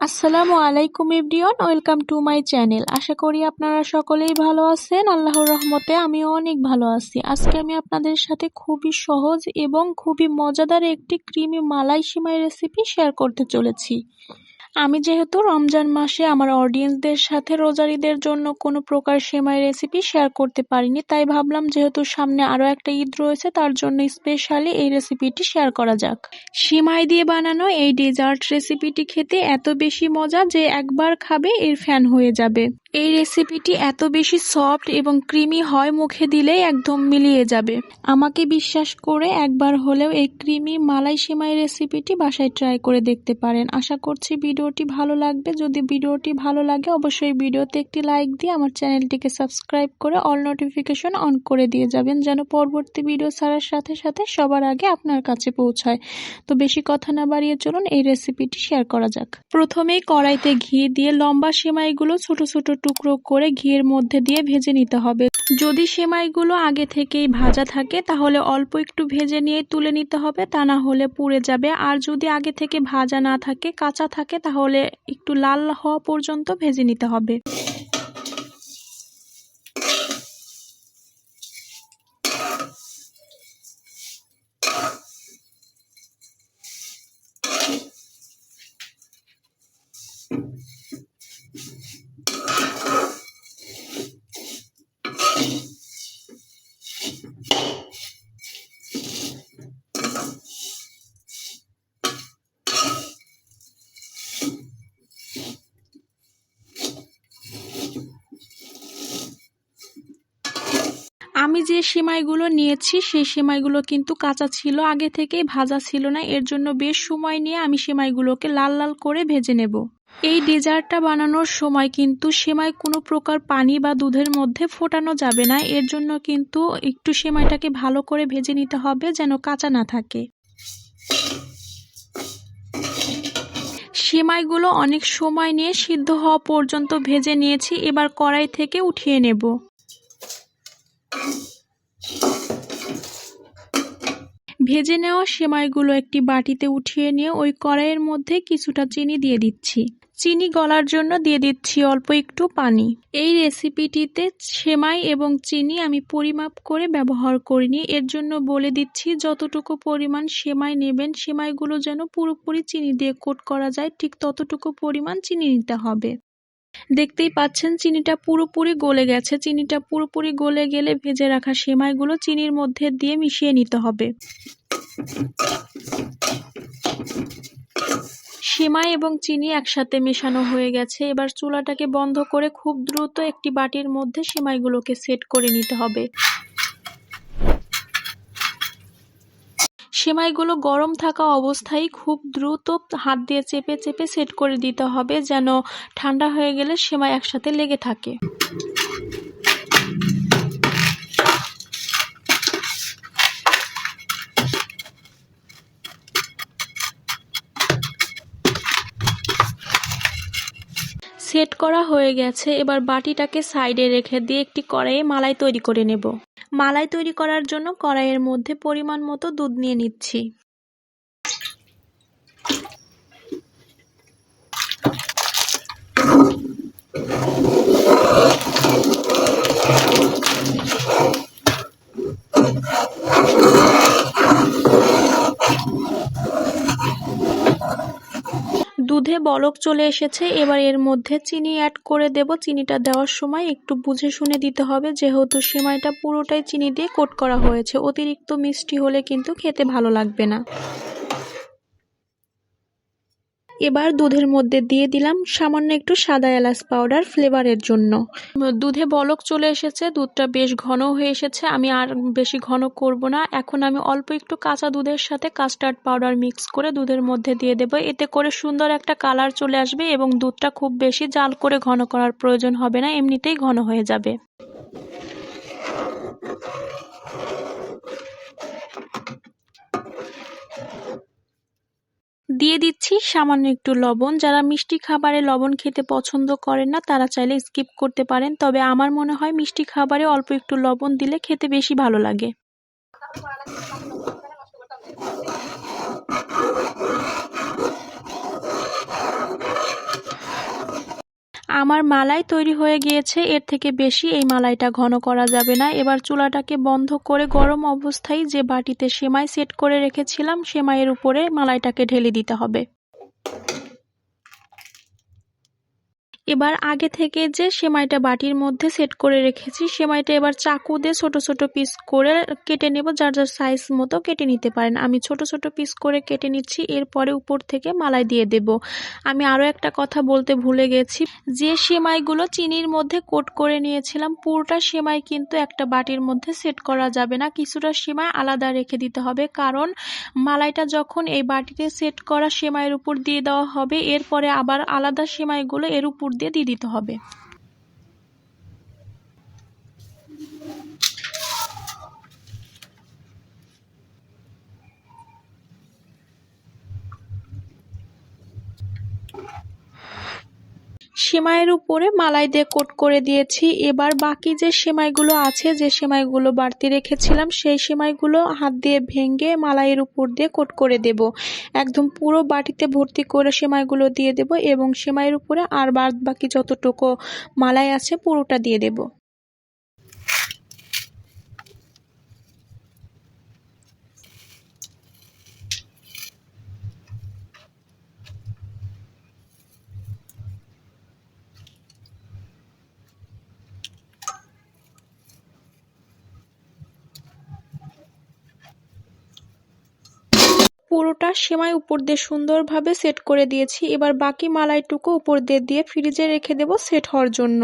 আসসালামু আলাইকুম everyone, welcome to my channel. আশা করি আপনারা সকলেই ভালো আছেন। আল্লাহর রহমতে আমিও অনেক ভালো আছি। আজকে আমি আপনাদের সাথে খুবই সহজ এবং খুবই মজাদার একটি ক্রিমি মালাই সিমাই রেসিপি শেয়ার করতে চলেছি। আমি যেহেতু রমজান মাসে আমার অডিয়েন্সদের সাথে রোজারিদের জন্য কোনো প্রকার সেমাই রেসিপি শেয়ার করতে পারিনি, তাই ভাবলাম যেহেতু সামনে আরও একটা ঈদ রয়েছে তার জন্য স্পেশালি এই রেসিপিটি শেয়ার করা যাক। সিমাই দিয়ে বানানো এই ডেজার্ট রেসিপিটি খেতে এত বেশি মজা যে একবার খাবে এর ফ্যান হয়ে যাবে। এই রেসিপিটি এত বেশি সফট এবং ক্রিমি হয়, মুখে দিলেই একদম মিলিয়ে যাবে। আমাকে বিশ্বাস করে একবার হলেও এই ক্রিমি মালাই সিমাই রেসিপিটি বাসায় ট্রাই করে দেখতে পারেন। আশা করছি ভিডিওটি ভালো লাগবে। যদি ভিডিওটি ভালো লাগে অবশ্যই ভিডিওতে একটি লাইক দিয়ে আমার চ্যানেলটিকে সাবস্ক্রাইব করে অল নোটিফিকেশন অন করে দিয়ে যাবেন, যেন পরবর্তী ভিডিও ছাড়ার সাথে সাথে সবার আগে আপনার কাছে পৌঁছায়। তো বেশি কথা না বাড়িয়ে চলুন এই রেসিপিটি শেয়ার করা যাক। প্রথমেই কড়াইতে ঘি দিয়ে লম্বা সেমাইগুলো ছোট ছোট টুকরো করে ঘিয়ের মধ্যে দিয়ে ভেজে নিতে হবে। যদি সেমাইগুলো আগে থেকেই ভাজা থাকে তাহলে অল্প একটু ভেজে নিয়ে তুলে নিতে হবে, তা না হলে পুড়ে যাবে। আর যদি আগে থেকে ভাজা না থাকে, কাঁচা থাকে, তাহলে একটু লাল হওয়া পর্যন্ত ভেজে নিতে হবে। আমি যে সেমাইগুলো নিয়েছি সেই সেমাইগুলো কিন্তু কাঁচা ছিল, আগে থেকেই ভাজা ছিল না। এর জন্য বেশ সময় নিয়ে আমি সেমাইগুলোকে লাল লাল করে ভেজে নেব। এই ডেজার্টটা বানানোর সময় কিন্তু সেমাই কোনো প্রকার পানি বা দুধের মধ্যে ফোটানো যাবে না। এর জন্য কিন্তু একটু সেমাইটাকে ভালো করে ভেজে নিতে হবে যেন কাঁচা না থাকে। সেমাইগুলো অনেক সময় নিয়ে সিদ্ধ হওয়া পর্যন্ত ভেজে নিয়েছি। এবার কড়াই থেকে উঠিয়ে নেব। ভেজে নেওয়া সেমাইগুলো একটি বাটিতে উঠিয়ে নিয়ে ওই কড়াইয়ের মধ্যে কিছুটা চিনি দিয়ে দিচ্ছি। চিনি গলার জন্য দিয়ে দিচ্ছি অল্প একটু পানি। এই রেসিপিটিতে সেমাই এবং চিনি আমি পরিমাপ করে ব্যবহার করিনি, এর জন্য বলে দিচ্ছি যতটুকু পরিমাণ সেমাই নেবেন সেমাইগুলো যেন পুরোপুরি চিনি দিয়ে কোট করা যায়, ঠিক ততটুকু পরিমাণ চিনি নিতে হবে। দেখতেই পাচ্ছেন চিনিটা পুরোপুরি গলে গেছে। চিনিটা পুরোপুরি গলে গেলে ভেজে রাখা সেমাইগুলো চিনির মধ্যে দিয়ে মিশিয়ে নিতে হবে। সেমাই এবং চিনি একসাথে মেশানো হয়ে গেছে। এবার চুলাটাকে বন্ধ করে খুব দ্রুত একটি বাটির মধ্যে সেমাইগুলোকে সেট করে নিতে হবে। সেমাইগুলো গরম থাকা অবস্থায় খুব দ্রুত হাত দিয়ে চেপে চেপে সেট করে দিতে হবে, যেন ঠান্ডা হয়ে গেলে সেমাই একসাথে লেগে থাকে। সেট করা হয়ে গেছে। এবার বাটিটাকে সাইডে রেখে দিয়ে একটি কড়াইয়ে মালাই তৈরি করে নেব। মালাই তৈরি করার জন্য কড়াইয়ের মধ্যে পরিমাণ মতো দুধ নিয়ে নিচ্ছি। দুধে বলক চলে এসেছে। এবার এর মধ্যে চিনি অ্যাড করে দেব। চিনিটা দেওয়ার সময় একটু বুঝে শুনে দিতে হবে, যেহেতু সেমাইটা পুরোটাই চিনি দিয়ে কোট করা হয়েছে। অতিরিক্ত মিষ্টি হলে কিন্তু খেতে ভালো লাগবে না। এবার দুধের মধ্যে দিয়ে দিলাম সামান্য একটু সাদা এলাচ পাউডার ফ্লেভারের জন্য। দুধে বলক চলে এসেছে, দুধটা বেশ ঘন হয়ে এসেছে। আমি আর বেশি ঘন করব না। এখন আমি অল্প একটু কাঁচা দুধের সাথে কাস্টার্ড পাউডার মিক্স করে দুধের মধ্যে দিয়ে দেব। এতে করে সুন্দর একটা কালার চলে আসবে এবং দুধটা খুব বেশি জাল করে ঘন করার প্রয়োজন হবে না, এমনিতেই ঘন হয়ে যাবে। দিয়ে দিচ্ছি সামান্য একটু লবণ। যারা মিষ্টি খাবারে লবণ খেতে পছন্দ করেন না তারা চাইলে স্কিপ করতে পারেন, তবে আমার মনে হয় মিষ্টি খাবারে অল্প একটু লবণ দিলে খেতে বেশি ভালো লাগে। আমার মালাই তৈরি হয়ে গিয়েছে, এর থেকে বেশি এই মালাইটা ঘন করা যাবে না। এবার চুলাটাকে বন্ধ করে গরম অবস্থায় যে বাটিতে সেমাই সেট করে রেখেছিলাম সেমাইয়ের উপরে মালাইটাকে ঢেলে দিতে হবে। এবার আগে থেকে যে সেমাইটা বাটির মধ্যে সেট করে রেখেছি সেমাইটা এবার চাকু দিয়ে ছোট ছোট পিস করে কেটে নেব, যার যার সাইজ মতো কেটে নিতে পারেন। আমি ছোট ছোট পিস করে কেটে নিচ্ছি, এরপরে উপর থেকে মালাই দিয়ে দেব। আমি আরও একটা কথা বলতে ভুলে গেছি, যে সেমাইগুলো চিনির মধ্যে কোট করে নিয়েছিলাম পুরোটা সেমাই কিন্তু একটা বাটির মধ্যে সেট করা যাবে না, কিছুটা সেমাই আলাদা রেখে দিতে হবে, কারণ মালাইটা যখন এই বাটিতে সেট করা সেমাইয়ের উপর দিয়ে দেওয়া হবে এরপরে আবার আলাদা সেমাইগুলো এর উপর দিয়ে দিতে হবে। সেমাইয়ের উপরে মালাই দিয়ে কোট করে দিয়েছি। এবার বাকি যে সেমাইগুলো আছে, যে সেমাইগুলো বাড়তি রেখেছিলাম সেই সেমাইগুলো হাত দিয়ে ভেঙে মালাইয়ের উপর দিয়ে কোট করে দেব। একদম পুরো বাটিতে ভর্তি করে সেমাইগুলো দিয়ে দেব এবং সেমাইয়ের উপরে আর বাদ বাকি যতটুকু মালাই আছে পুরোটা দিয়ে দেব। পুরোটা সেমাই উপর দিয়ে সুন্দরভাবে সেট করে দিয়েছি। এবার বাকি মালাইটুকু উপর দিয়ে ফ্রিজে রেখে দেব সেট হওয়ার জন্য।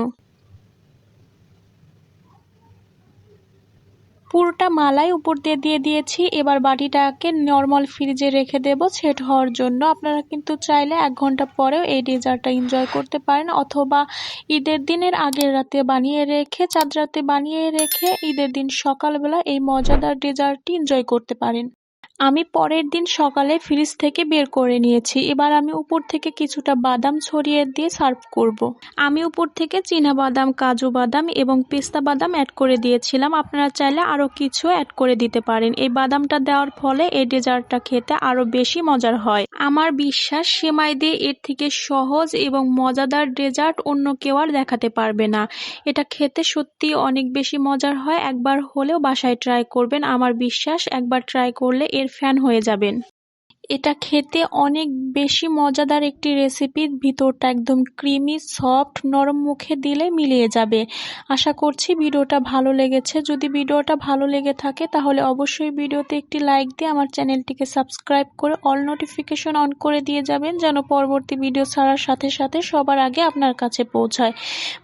পুরোটা মালাই উপর দিয়ে দিয়েছি। এবার বাটিটাকে নর্মাল ফ্রিজে রেখে দেব সেট হওয়ার জন্য। আপনারা কিন্তু চাইলে 1 ঘন্টা পরেও এই ডেজার্টটা এনজয় করতে পারেন, অথবা ঈদের দিনের আগের রাতে বানিয়ে রেখে চাঁদ রাতে বানিয়ে রেখে ঈদের দিন সকালবেলা এই মজাদার ডেজার্টটি এনজয় করতে পারেন। আমি পরের দিন সকালে ফ্রিজ থেকে বের করে নিয়েছি। এবার আমি উপর থেকে কিছুটা বাদাম ছড়িয়ে দিয়ে সার্ভ করব। আমি উপর থেকে চীনাবাদাম, কাজু বাদাম এবং পেস্তা বাদাম অ্যাড করে দিয়েছিলাম। আপনারা চাইলে আরও কিছু অ্যাড করে দিতে পারেন। এই বাদামটা দেওয়ার ফলে এই ডেজার্টটা খেতে আরও বেশি মজার হয়। আমার বিশ্বাস সেমাই দিয়ে এর থেকে সহজ এবং মজাদার ডেজার্ট অন্য কেউ আর দেখাতে পারবে না। এটা খেতে সত্যি অনেক বেশি মজার হয়। একবার হলেও বাসায় ট্রাই করবেন। আমার বিশ্বাস একবার ট্রাই করলে এর ফ্যান হয়ে যাবেন। এটা খেতে অনেক বেশি মজাদার একটি রেসিপি। ভিতরটা একদম ক্রিমি, সফট, নরম, মুখে দিলে মিলিয়ে যাবে। আশা করছি ভিডিওটা ভালো লেগেছে। যদি ভিডিওটা ভালো লেগে থাকে তাহলে অবশ্যই ভিডিওতে একটি লাইক দিয়ে আমার চ্যানেলটিকে সাবস্ক্রাইব করে অল নোটিফিকেশন অন করে দিয়ে যাবেন, যেন পরবর্তী ভিডিও ছাড়ার সাথে সাথে সবার আগে আপনার কাছে পৌঁছায়।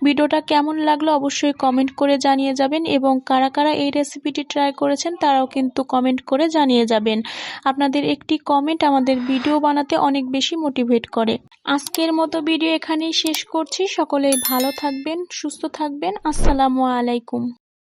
ভিডিওটা কেমন লাগলো অবশ্যই কমেন্ট করে জানিয়ে যাবেন, এবং কারা কারা এই রেসিপিটি ট্রাই করেছেন তারাও কিন্তু কমেন্ট করে জানিয়ে যাবেন। আপনাদের একটি কমেন্ট আমাদের ভিডিও বানাতে অনেক বেশি মোটিভেট করে। আজকের মতো ভিডিও এখানেই শেষ করছি। সকলেই ভালো থাকবেন, সুস্থ থাকবেন। আসসালামু আলাইকুম।